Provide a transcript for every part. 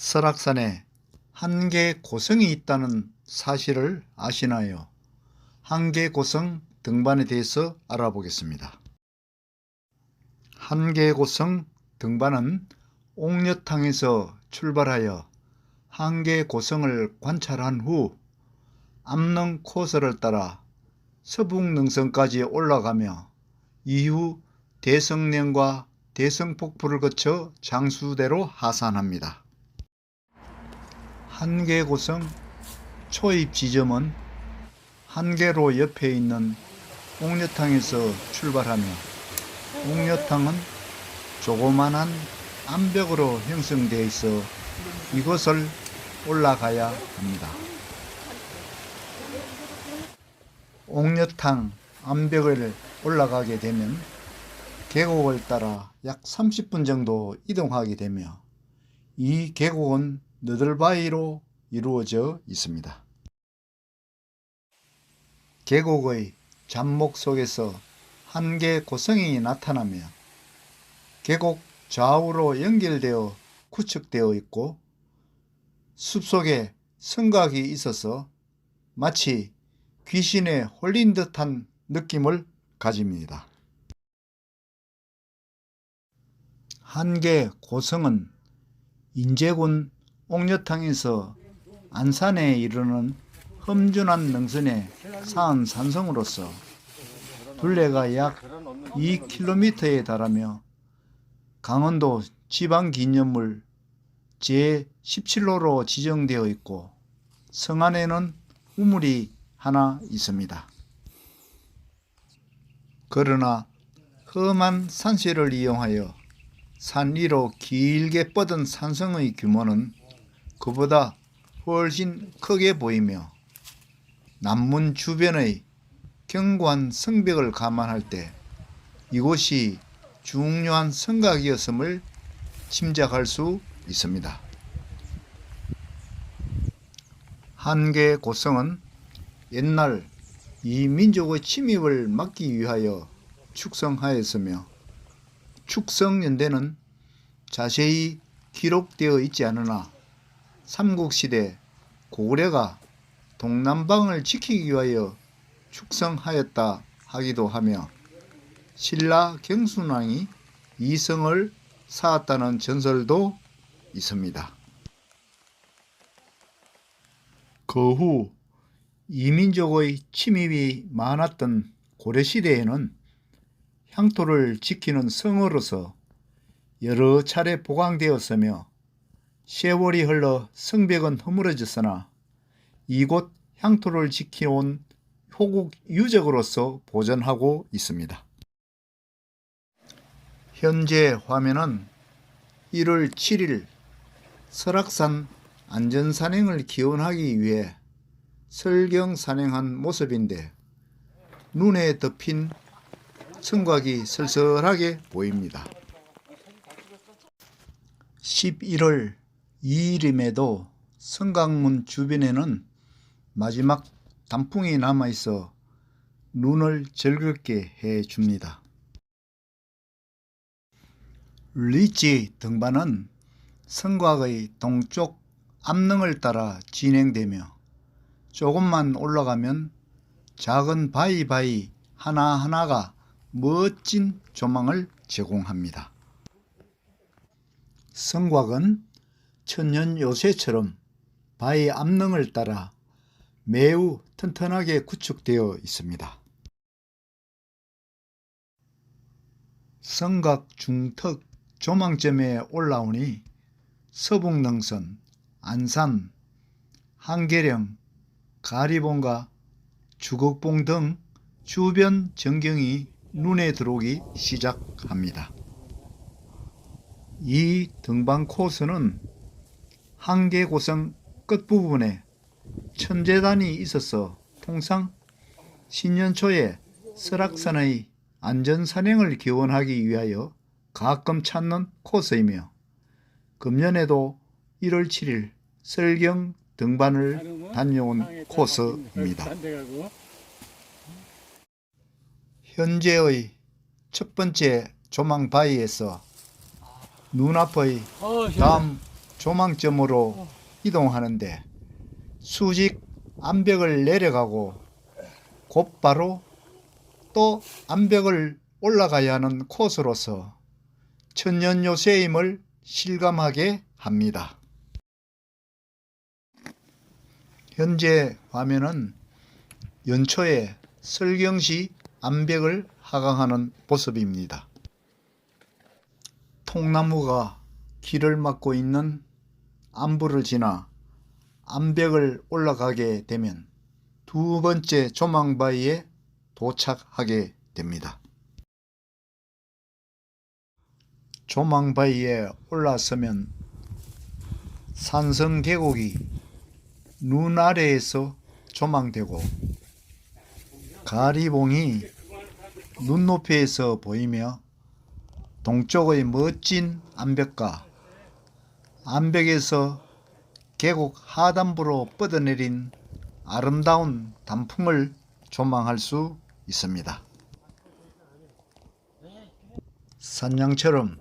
설악산에 한계고성이 있다는 사실을 아시나요? 한계고성 등반에 대해서 알아보겠습니다. 한계고성 등반은 옥녀탕에서 출발하여 한계고성을 관찰한 후 암릉 코스를 따라 서북능선까지 올라가며 이후 대성령과 대성폭포를 거쳐 장수대로 하산합니다. 한계고성 초입 지점은 한계로 옆에 있는 옥녀탕에서 출발하며 옥녀탕은 조그만한 암벽으로 형성되어 있어 이곳을 올라가야 합니다. 옥녀탕 암벽을 올라가게 되면 계곡을 따라 약 30분 정도 이동하게 되며 이 계곡은 너덜바위로 이루어져 있습니다. 계곡의 잔목 속에서 한계고성이 나타나며 계곡 좌우로 연결되어 구축되어 있고 숲속에 성곽이 있어서 마치 귀신에 홀린 듯한 느낌을 가집니다. 한계고성은 인제군 옥녀탕에서 안산에 이르는 험준한 능선에 쌓은 산성으로서 둘레가 약 2km에 달하며 강원도 지방기념물 제17호로 지정되어 있고 성 안에는 우물이 하나 있습니다. 그러나 험한 산세를 이용하여 산 위로 길게 뻗은 산성의 규모는 그보다 훨씬 크게 보이며 남문 주변의 견고한 성벽을 감안할 때 이곳이 중요한 성곽이었음을 짐작할 수 있습니다. 한계고성은 옛날 이 민족의 침입을 막기 위하여 축성하였으며 축성연대는 자세히 기록되어 있지 않으나 삼국시대 고구려가 동남방을 지키기 위하여 축성하였다 하기도 하며 신라 경순왕이 이 성을 쌓았다는 전설도 있습니다. 그 후 이민족의 침입이 많았던 고려시대에는 향토를 지키는 성으로서 여러 차례 보강되었으며 세월이 흘러 성벽은 허물어졌으나 이곳 향토를 지켜온 효국 유적으로서 보존하고 있습니다. 현재 화면은 1월 7일 설악산 안전산행을 기원하기 위해 설경 산행한 모습인데 눈에 덮인 성곽이 쓸쓸하게 보입니다. 11월 2일임에도 성곽문 주변에는 마지막 단풍이 남아있어 눈을 즐겁게 해줍니다. 리치 등반은 성곽의 동쪽 암릉을 따라 진행되며 조금만 올라가면 작은 바위 하나하나가 멋진 조망을 제공합니다. 성곽은 천년 요새처럼 바위 암릉을 따라 매우 튼튼하게 구축되어 있습니다. 성곽 중턱 조망점에 올라오니 서북능선, 안산, 한계령, 가리봉과 주걱봉 등 주변 전경이 눈에 들어오기 시작합니다. 이 등반 코스는 한계고성 끝부분에 천재단이 있어서 통상 신년초에 설악산의 안전산행을 기원하기 위하여 가끔 찾는 코스이며 금년에도 1월 7일 설경 등반을 다녀온 코스입니다. 현재의 첫 번째 조망 바위에서 눈앞의 다음 조망점으로 이동하는데 수직 암벽을 내려가고 곧바로 또 암벽을 올라가야 하는 코스로서 천년요새임을 실감하게 합니다. 현재 화면은 연초에 설경시 암벽을 하강하는 모습입니다. 통나무가 길을 막고 있는 암부를 지나 암벽을 올라가게 되면 두 번째 조망바위에 도착하게 됩니다. 조망바위에 올라서면 산성 계곡이 눈 아래에서 조망되고 가리봉이 눈높이에서 보이며 동쪽의 멋진 암벽과 암벽에서 계곡 하단부로 뻗어내린 아름다운 단풍을 조망할 수 있습니다. 산양처럼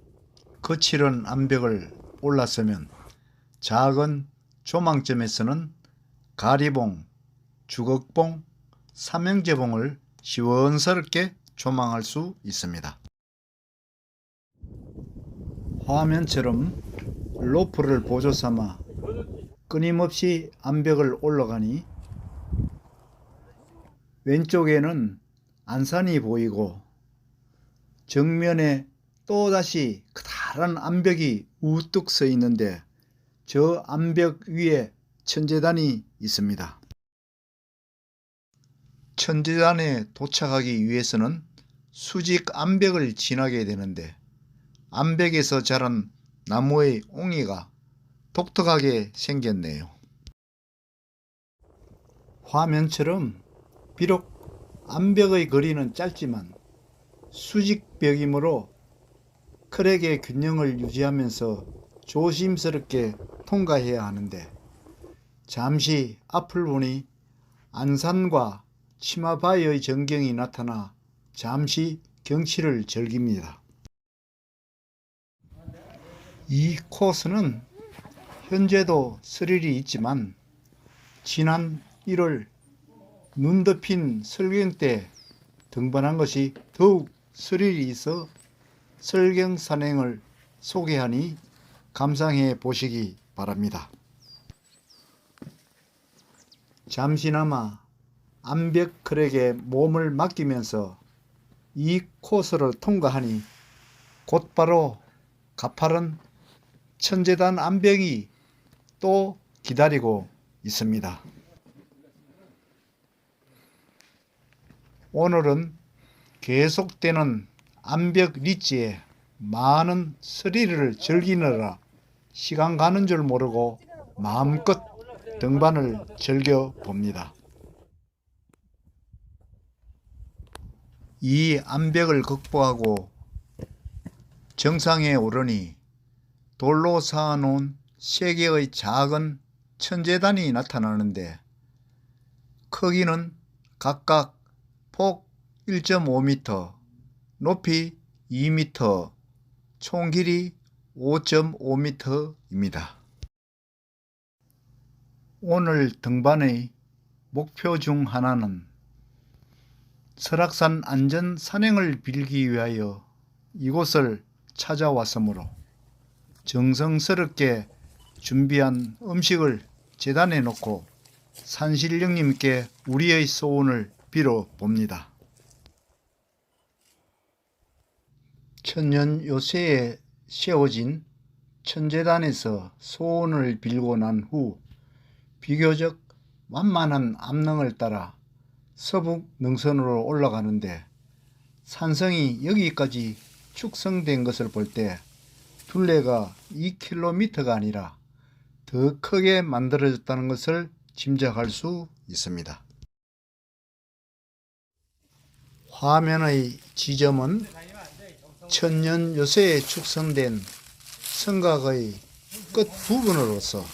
거칠은 암벽을 올라서면 작은 조망점에서는 가리봉, 주걱봉, 삼형제봉을 시원스럽게 조망할 수 있습니다. 화면처럼 로프를 보조 삼아 끊임없이 암벽을 올라가니 왼쪽에는 안산이 보이고 정면에 또다시 커다란 암벽이 우뚝 서 있는데 저 암벽 위에 천재단이 있습니다. 천재단에 도착하기 위해서는 수직 암벽을 지나게 되는데 암벽에서 자란 나무의 옹이가 독특하게 생겼네요. 화면처럼 비록 암벽의 거리는 짧지만 수직벽이므로 크랙의 균형을 유지하면서 조심스럽게 통과해야 하는데 잠시 앞을 보니 안산과 치마바위의 전경이 나타나 잠시 경치를 즐깁니다. 이 코스는 현재도 스릴이 있지만 지난 1월 눈 덮인 설경 때 등반한 것이 더욱 스릴이 있어 설경 산행을 소개하니 감상해 보시기 바랍니다. 잠시나마 암벽 크랙에 몸을 맡기면서 이 코스를 통과하니 곧바로 가파른 천재단 암벽이 또 기다리고 있습니다. 오늘은 계속되는 암벽 리치에 많은 스릴을 즐기느라 시간 가는 줄 모르고 마음껏 등반을 즐겨봅니다. 이 암벽을 극복하고 정상에 오르니 돌로 쌓아놓은 3개의 작은 천재단이 나타나는데 크기는 각각 폭 1.5m, 높이 2m, 총 길이 5.5m입니다. 오늘 등반의 목표 중 하나는 설악산 안전 산행을 빌기 위하여 이곳을 찾아왔으므로 정성스럽게 준비한 음식을 제단에 놓고 산신령님께 우리의 소원을 빌어봅니다. 천년 요새에 세워진 천재단에서 소원을 빌고 난 후 비교적 완만한 암릉을 따라 서북 능선으로 올라가는데 산성이 여기까지 축성된 것을 볼 때 둘레가 2km가 아니라 더 크게 만들어졌다는 것을 짐작할 수 있습니다. 화면의 지점은 천년 요새에 축성된 성곽의 끝 부분으로서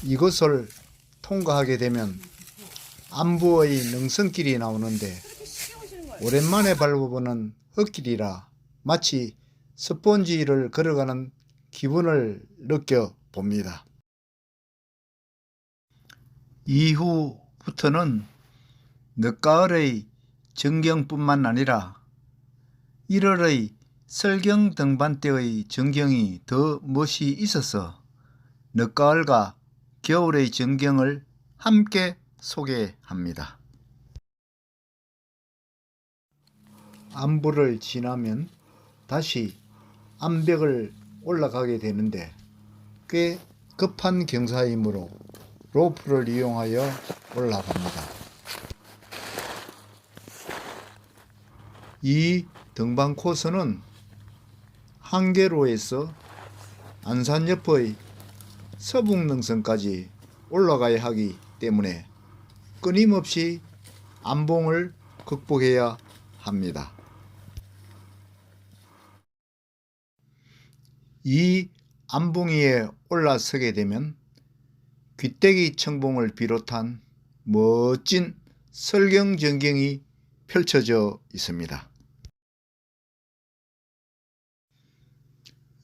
이것을 통과하게 되면 안부의 능선길이 나오는데 오랜만에 밟아보는 흙길이라 마치 스펀지를 걸어가는 기분을 느껴 봅니다. 이후부터는 늦가을의 전경뿐만 아니라 1월의 설경 등반 때의 전경이 더 멋이 있어서 늦가을과 겨울의 전경을 함께 소개합니다. 암부를 지나면 다시 암벽을 올라가게 되는데 꽤 급한 경사이므로 로프를 이용하여 올라갑니다. 이 등반 코스는 한계로에서 안산 옆의 서북능선까지 올라가야 하기 때문에 끊임없이 암봉을 극복해야 합니다. 이 암봉 위에 올라서게 되면 귀때기 청봉을 비롯한 멋진 설경 전경이 펼쳐져 있습니다.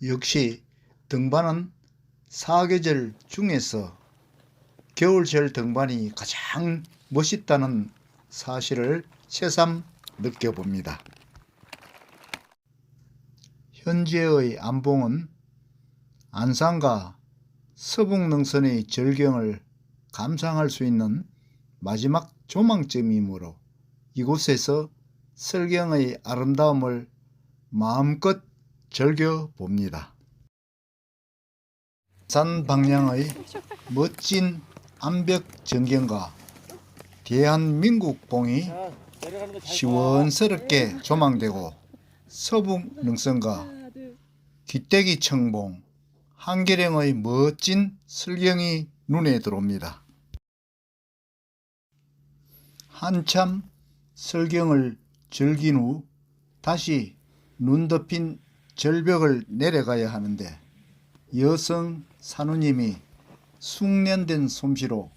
역시 등반은 사계절 중에서 겨울철 등반이 가장 멋있다는 사실을 새삼 느껴봅니다. 현재의 암봉은 안산과 서북능선의 절경을 감상할 수 있는 마지막 조망점이므로 이곳에서 설경의 아름다움을 마음껏 즐겨봅니다. 산 방향의 멋진 암벽 전경과 대한민국봉이 시원스럽게 조망되고 서북능선과 귀때기 청봉, 한계령의 멋진 설경이 눈에 들어옵니다. 한참 설경을 즐긴 후 다시 눈 덮인 절벽을 내려가야 하는데 여성 산우님이 숙련된 솜씨로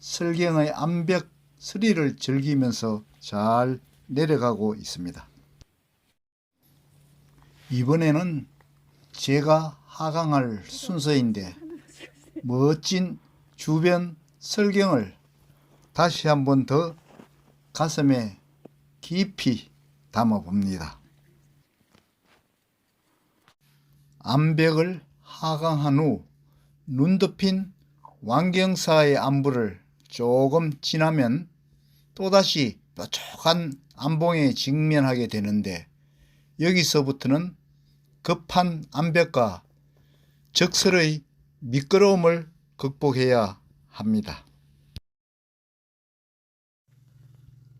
설경의 암벽 스릴을 즐기면서 잘 내려가고 있습니다. 이번에는 제가 하강할 순서인데 멋진 주변 설경을 다시 한번 더 가슴에 깊이 담아봅니다. 암벽을 하강한 후 눈 덮인 왕경사의 암부를 조금 지나면 또다시 뾰족한 암봉에 직면하게 되는데 여기서부터는 급한 암벽과 적설의 미끄러움을 극복해야 합니다.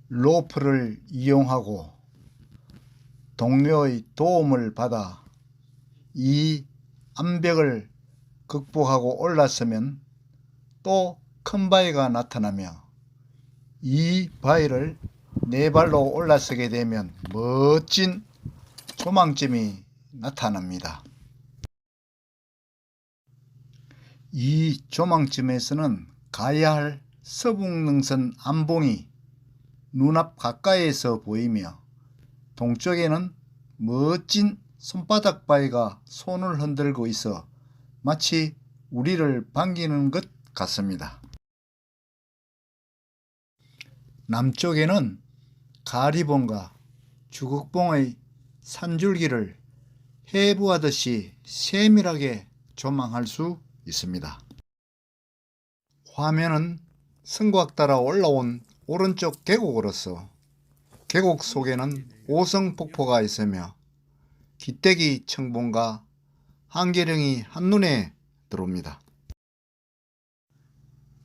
로프를 이용하고 동료의 도움을 받아 이 암벽을 극복하고 올라서면 또 큰 바위가 나타나며 이 바위를 네 발로 올라서게 되면 멋진 조망점이 나타납니다. 이 조망점에서는 가야 할 서북능선 암봉이 눈앞 가까이에서 보이며 동쪽에는 멋진 손바닥 바위가 손을 흔들고 있어 마치 우리를 반기는 것 같습니다. 남쪽에는 가리봉과 주걱봉의 산줄기를 해부하듯이 세밀하게 조망할 수 있습니다. 화면은 성곽 따라 올라온 오른쪽 계곡으로서 계곡 속에는 오성폭포가 있으며 귀때기 청봉과 한계령이 한눈에 들어옵니다.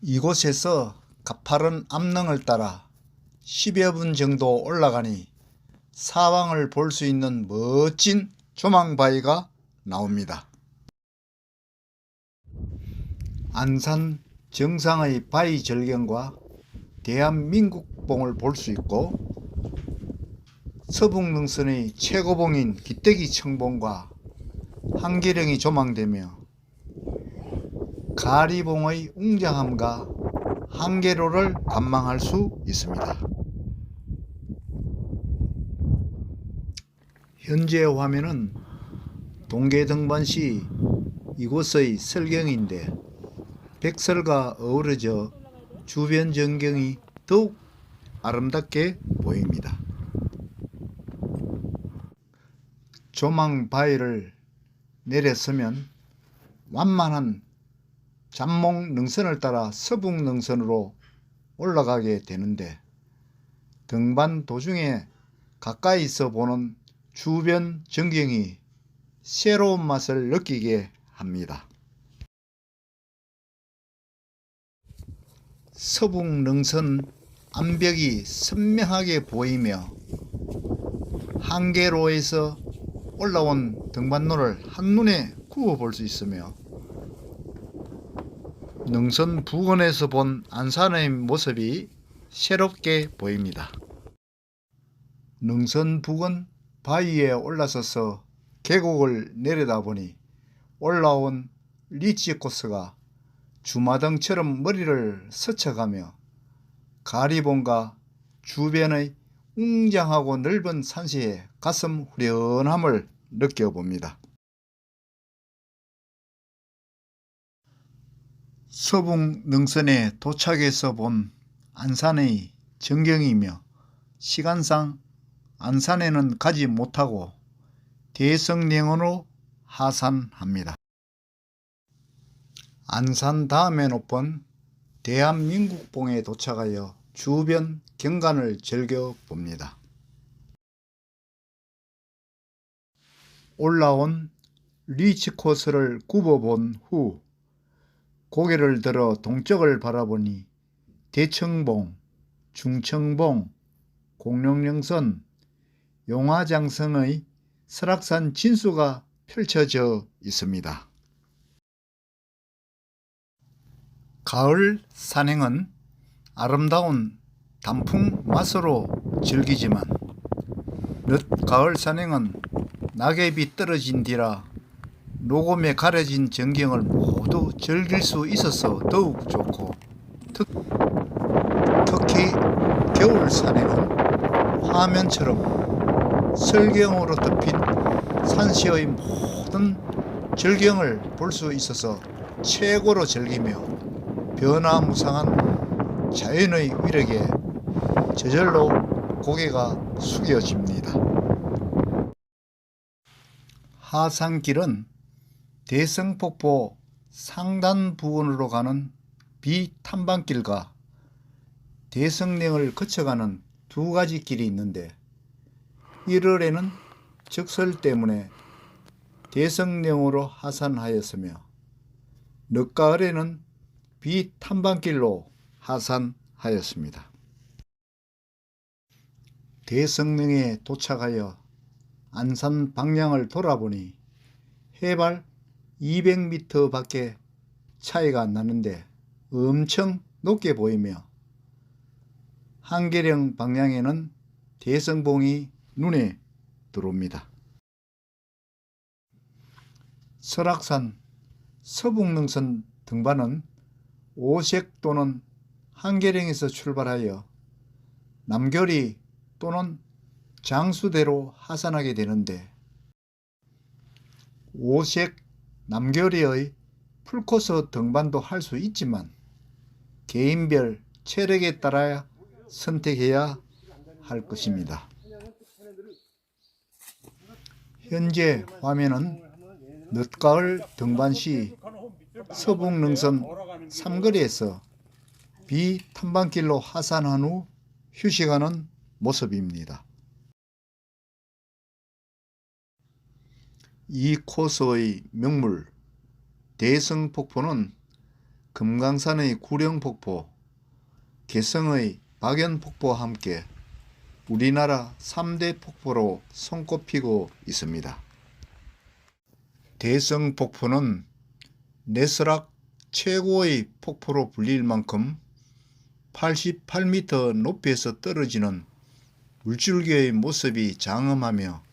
이곳에서 가파른 암릉을 따라 10여 분 정도 올라가니 사방을 볼 수 있는 멋진 조망바위가 나옵니다. 안산 정상의 바위 절경과 대한민국봉을 볼 수 있고 서북능선의 최고봉인 귀때기 청봉과 한계령이 조망되며 가리봉의 웅장함과 한계로를 관망할 수 있습니다. 현재 화면은 동계 등반 시 이곳의 설경인데 백설과 어우러져 주변 전경이 더욱 아름답게 보입니다. 조망 바위를 내려서면 완만한 잠몽 능선을 따라 서북 능선으로 올라가게 되는데 등반 도중에 가까이서 보는 주변 전경이 새로운 맛을 느끼게 합니다. 서북 능선 암벽이 선명하게 보이며 한계로에서 올라온 등반로를 한눈에 구워볼 수 있으며 능선 부근에서 본 안산의 모습이 새롭게 보입니다. 능선 부근 바위에 올라서서 계곡을 내려다보니 올라온 리치 코스가 주마등처럼 머리를 스쳐가며 가리봉과 주변의 웅장하고 넓은 산시에 가슴 후련함을 느껴봅니다. 서북 능선에 도착해서 본 안산의 전경이며 시간상 안산에는 가지 못하고 대성령으로 하산합니다. 안산 다음에 높은 대한민국봉에 도착하여 주변 경관을 즐겨봅니다. 올라온 리치 코스를 굽어본 후 고개를 들어 동쪽을 바라보니 대청봉, 중청봉, 공룡령선, 용화장성의 설악산 진수가 펼쳐져 있습니다. 가을 산행은 아름다운 단풍 맛으로 즐기지만 늦가을 산행은 낙엽이 떨어진 뒤라 녹음에 가려진 전경을 모두 즐길 수 있어서 더욱 좋고 특히 겨울 산행은 화면처럼 설경으로 덮인 산시의 모든 절경을 볼 수 있어서 최고로 즐기며 변화무쌍한 자연의 위력에 저절로 고개가 숙여집니다. 하산길은 대성폭포 상단 부근으로 가는 비탐방길과 대성령을 거쳐가는 두 가지 길이 있는데 1월에는 적설 때문에 대성령으로 하산하였으며 늦가을에는 비탐방길로 하산하였습니다. 대성령에 도착하여 안산 방향을 돌아보니 해발 200m 밖에 차이가 안 나는데 엄청 높게 보이며 한계령 방향에는 대성봉이 눈에 들어옵니다. 설악산 서북능선 등반은 오색 또는 한계령에서 출발하여 남교리 또는 장수대로 하산하게 되는데 오색 남교리의 풀코스 등반도 할 수 있지만 개인별 체력에 따라 선택해야 할 것입니다. 현재 화면은 늦가을 등반 시 서북능선 삼거리에서 비탐방길로 하산한 후 휴식하는 모습입니다. 이 코스의 명물 대성폭포는 금강산의 구령폭포, 개성의 박연폭포와 함께 우리나라 3대 폭포로 손꼽히고 있습니다. 대성폭포는 내설악 최고의 폭포로 불릴 만큼 88m 높이에서 떨어지는 물줄기의 모습이 장엄하며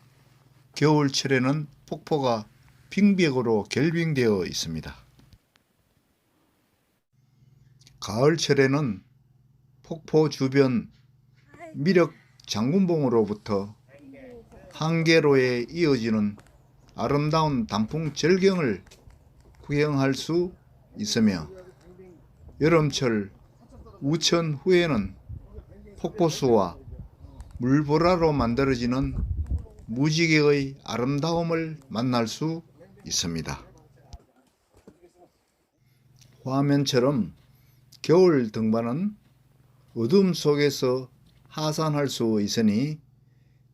겨울철에는 폭포가 빙벽으로 결빙되어 있습니다. 가을철에는 폭포 주변 미륵 장군봉으로부터 한계로에 이어지는 아름다운 단풍 절경을 구경할 수 있으며 여름철 우천 후에는 폭포수와 물보라로 만들어지는 무지개의 아름다움을 만날 수 있습니다. 화면처럼 겨울 등반은 어둠 속에서 하산할 수 있으니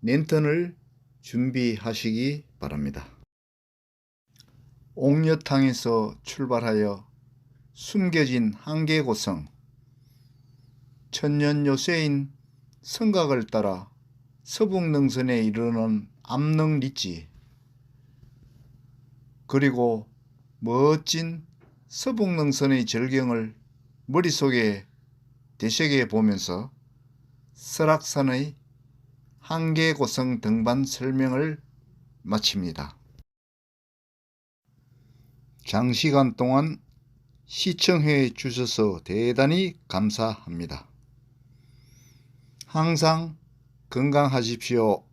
랜턴을 준비하시기 바랍니다. 옥녀탕에서 출발하여 숨겨진 한계고성, 천년 요새인 성곽을 따라 서북능선에 이르는 암릉리지, 그리고 멋진 서북능선의 절경을 머릿속에 되새겨 보면서 설악산의 한계고성 등반 설명을 마칩니다. 장시간 동안 시청해 주셔서 대단히 감사합니다. 항상 건강하십시오.